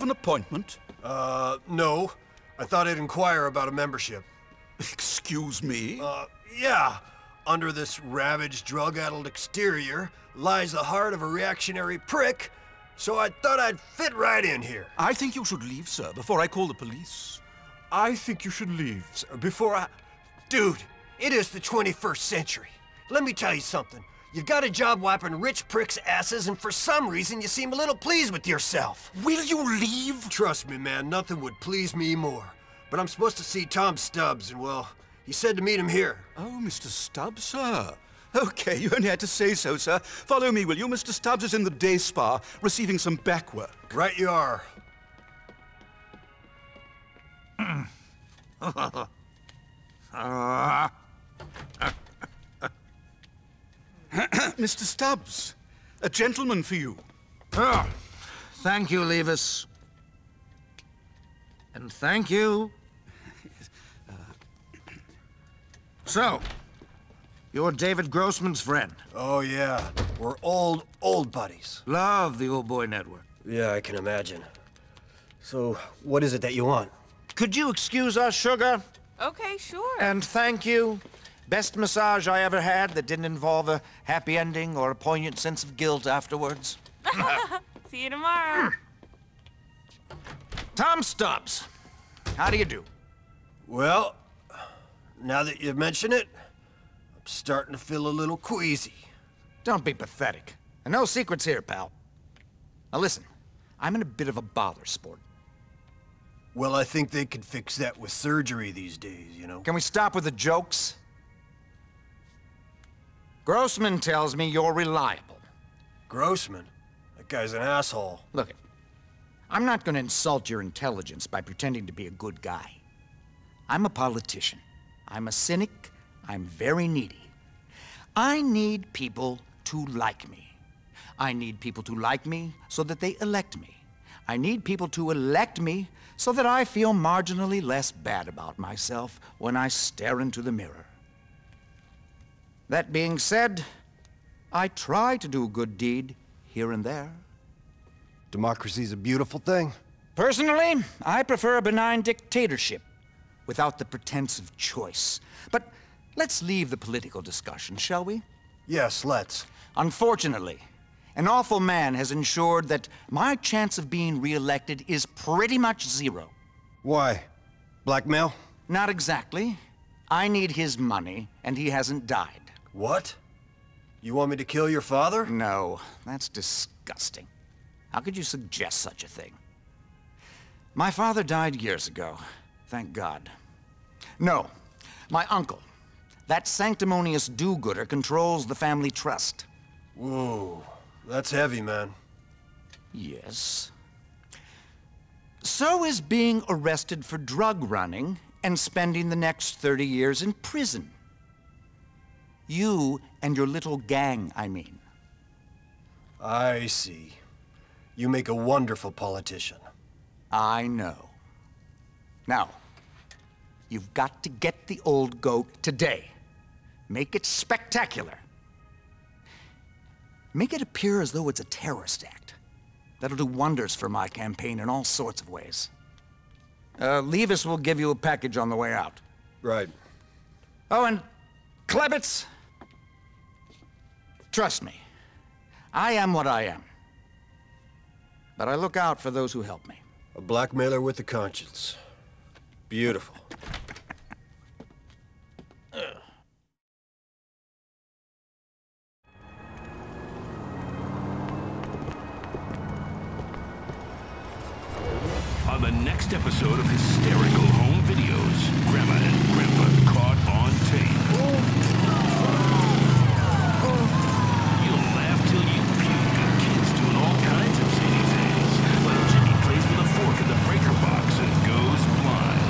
an appointment? No. I thought I'd inquire about a membership. Excuse me? Yeah. Under this ravaged, drug-addled exterior lies the heart of a reactionary prick, so I thought I'd fit right in here. I think you should leave, sir, before I call the police. I think you should leave, sir, before I... Dude, it is the 21st century. Let me tell you something. You've got a job wiping rich pricks' asses, and for some reason you seem a little pleased with yourself. Will you leave? Trust me, man, nothing would please me more. But I'm supposed to see Tom Stubbs, and well, he said to meet him here. Oh, Mr. Stubbs, sir. Okay, you only had to say so, sir. Follow me, will you? Mr. Stubbs is in the day spa, receiving some back work. Right you are. Mr. Stubbs, a gentleman for you. Oh, thank you, Levis. And thank you. So, you're David Grossman's friend. Oh, yeah. We're old buddies. Love the Old Boy Network. Yeah, I can imagine. So, what is it that you want? Could you excuse us, sugar? Okay, sure. And thank you. Best massage I ever had that didn't involve a happy ending or a poignant sense of guilt afterwards. See you tomorrow. Tom Stubbs. How do you do? Well, now that you mention it, I'm starting to feel a little queasy. Don't be pathetic. And no secrets here, pal. Now listen, I'm in a bit of a bother, sport. Well, I think they could fix that with surgery these days, you know? Can we stop with the jokes? Grossman tells me you're reliable. Grossman? That guy's an asshole. Look, I'm not gonna insult your intelligence by pretending to be a good guy. I'm a politician. I'm a cynic. I'm very needy. I need people to like me. I need people to like me so that they elect me. I need people to elect me so that I feel marginally less bad about myself when I stare into the mirror. That being said, I try to do a good deed here and there. Democracy's a beautiful thing. Personally, I prefer a benign dictatorship without the pretense of choice. But let's leave the political discussion, shall we? Yes, let's. Unfortunately, an awful man has ensured that my chance of being re-elected is pretty much zero. Why? Blackmail? Not exactly. I need his money, and he hasn't died. What? You want me to kill your father? No, that's disgusting. How could you suggest such a thing? My father died years ago, thank God. No, my uncle, that sanctimonious do-gooder, controls the family trust. Whoa, that's heavy, man. Yes. So is being arrested for drug running and spending the next 30 years in prison. You and your little gang, I mean. I see. You make a wonderful politician. I know. Now, you've got to get the old goat today. Make it spectacular. Make it appear as though it's a terrorist act. That'll do wonders for my campaign in all sorts of ways. Levis will give you a package on the way out. Right. Oh, and Klebitz, trust me, I am what I am. But I look out for those who help me. A blackmailer with a conscience. Beautiful. On the next episode of Hysterical Home Videos, Grandma and Grandpa caught on tape. You'll laugh till you puke at kids doing all kinds of silly things, while Jimmy plays with a fork in the breaker box and goes blind.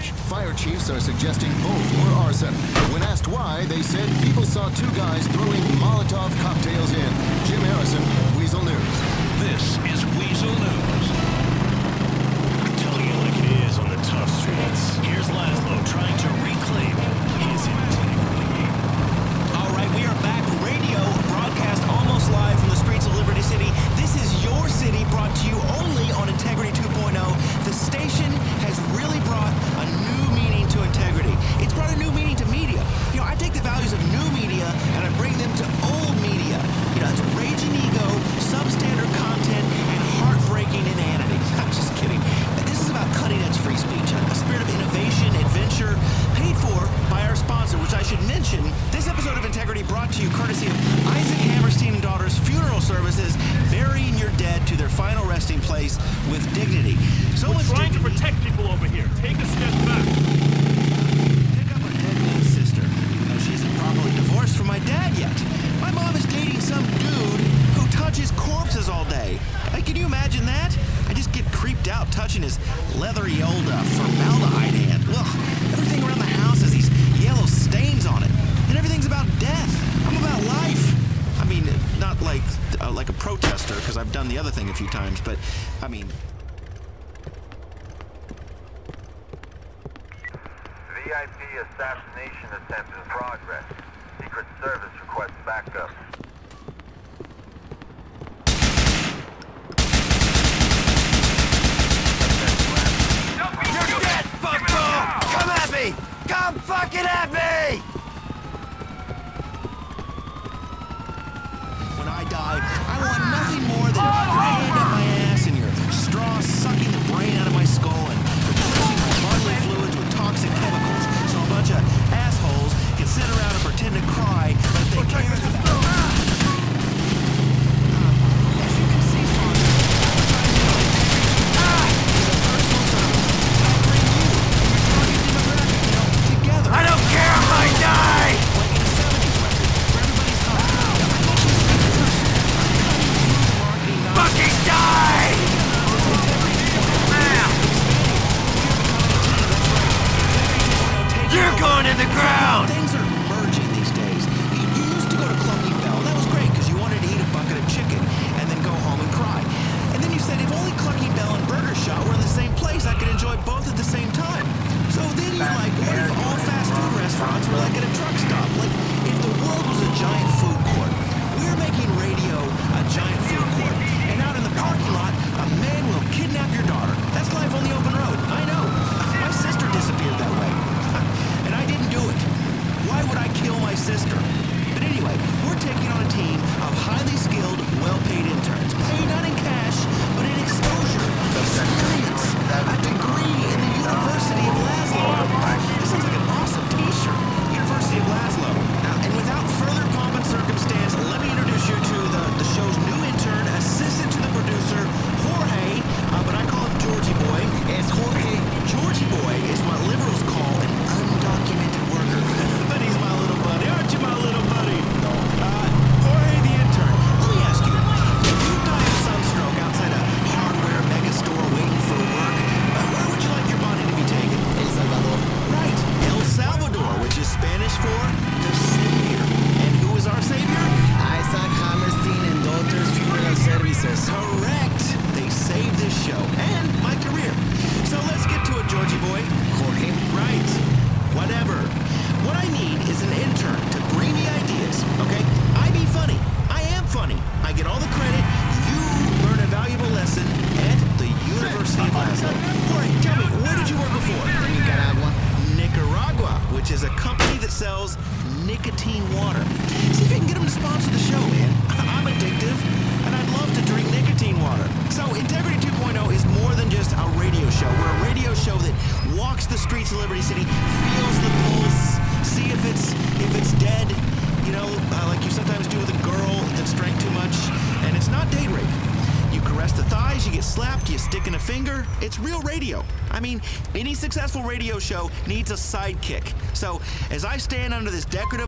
charge. Fire chiefs are suggesting both were arson. When asked why, they said people saw two guys throwing Molotov cocktails in. Jim Harrison, Weasel News. This is Weasel News. Telling you like it is on the tough streets. Here's Laszlo trying to reclaim his integrity. All right, we are back. Radio broadcast almost live from the streets of Liberty City. This is your city, brought to you only on Integrity 2.0. The station has really brought a new meaning to integrity. It's brought a new meaning to media. You know, I take the values of new media and I bring them to old media. You know, it's raging ego, substandard content, and heartbreaking inanity. I'm just kidding. This is about cutting-edge free speech, a spirit of innovation, adventure, paid for by our sponsor, which I should mention. This episode of Integrity brought to you courtesy of Isaac Hammerstein and Daughters Funeral Services, burying your dead to their final resting place with dignity. So We're much trying dignity. to protect people over here. Take a step back. Pick up a dead man's sister. No, she isn't properly divorced from my dad yet. My mom is dating some dude who touches corpses all day. Hey, can you imagine that? I just get creeped out touching his leathery old formaldehyde hand. Ugh, everything around the house has these yellow stains on it. And everything's about death. I'm about life. I mean, not like a protester, because I've done the other thing a few times, but, I mean... VIP assassination attempt in progress. Secret Service requests backup. You're dead, fuckball! Come at me! Come fucking at me! When I die, I want nothing more than your hand up my ass and your straw sucking the brain out of my skull and replacing my bodily fluids with toxic chemicals so a bunch of assholes can sit around and pretend to cry like they care. As you can see, Sponsor, is a personal service. I bring you and your target demographic, together. I don't care if I die! Like in a 70s record, where everybody's talking. Fucking die! You're going in the ground! Things are merging these days. You used to go to Clunky Bell. That was great because you wanted to eat a bucket of chicken and then go home and cry. And then you said if only Clunky Bell and Burger Shot were in the same place, I could enjoy both at the same time. So then you're like, what if all fast food restaurants were like at a truck stop? Like if the world was a giant food court. We're making radio a giant food court. And out in the parking lot, a man will kidnap your daughter. That's life on the open road. I know. My sister disappeared that way. And I didn't do it. Why would I kill my sister? But anyway, we're taking on a team of highly skilled, well-paid interns. Paid not in cash, but in exposure, experience, a degree in the University of Laszlo. This sounds like an awesome t-shirt. University of Laszlo. And without further pomp and circumstance, let me introduce you to the show's new intern, assistant to the producer, Jorge, but I call him Georgie Boy. It's Jorge. Georgie Boy is what liberals call an undocumented worker. But he's my little buddy. Aren't you my little buddy? Jorge the intern. Let me ask you, if you die of sunstroke outside a hardware mega store waiting for work, where would you like your body to be taken? El Salvador. Right. El Salvador, which is Spanish for the Savior. And who is our Savior? Isaac Hammerstein and Daughters Funeral Services. Correct. They saved this show and my career. So let's get to it, Georgie Boy. Jorge. Right. Whatever. What I need is an intern to bring me ideas, okay? I be funny. I am funny. I get all the credit. You learn a valuable lesson at the University of Laszlo. Jorge, tell me, where did you work before? Nicaragua. Nicaragua, which is a company that sells nicotine water. See if you can get them to sponsor the show, man. I'm addictive, and I'd love to drink nicotine water. So Integrity 2.0 is more than just a radio show. We're a radio show that walks the streets of Liberty City, feels the pulse, see if it's dead, you know, like you sometimes do with a girl that's drank too much, and it's not date rape. You caress the thighs, you get slapped, you stick in a finger. It's real radio. I mean, any successful radio show needs a sidekick. So as I stand under this decorative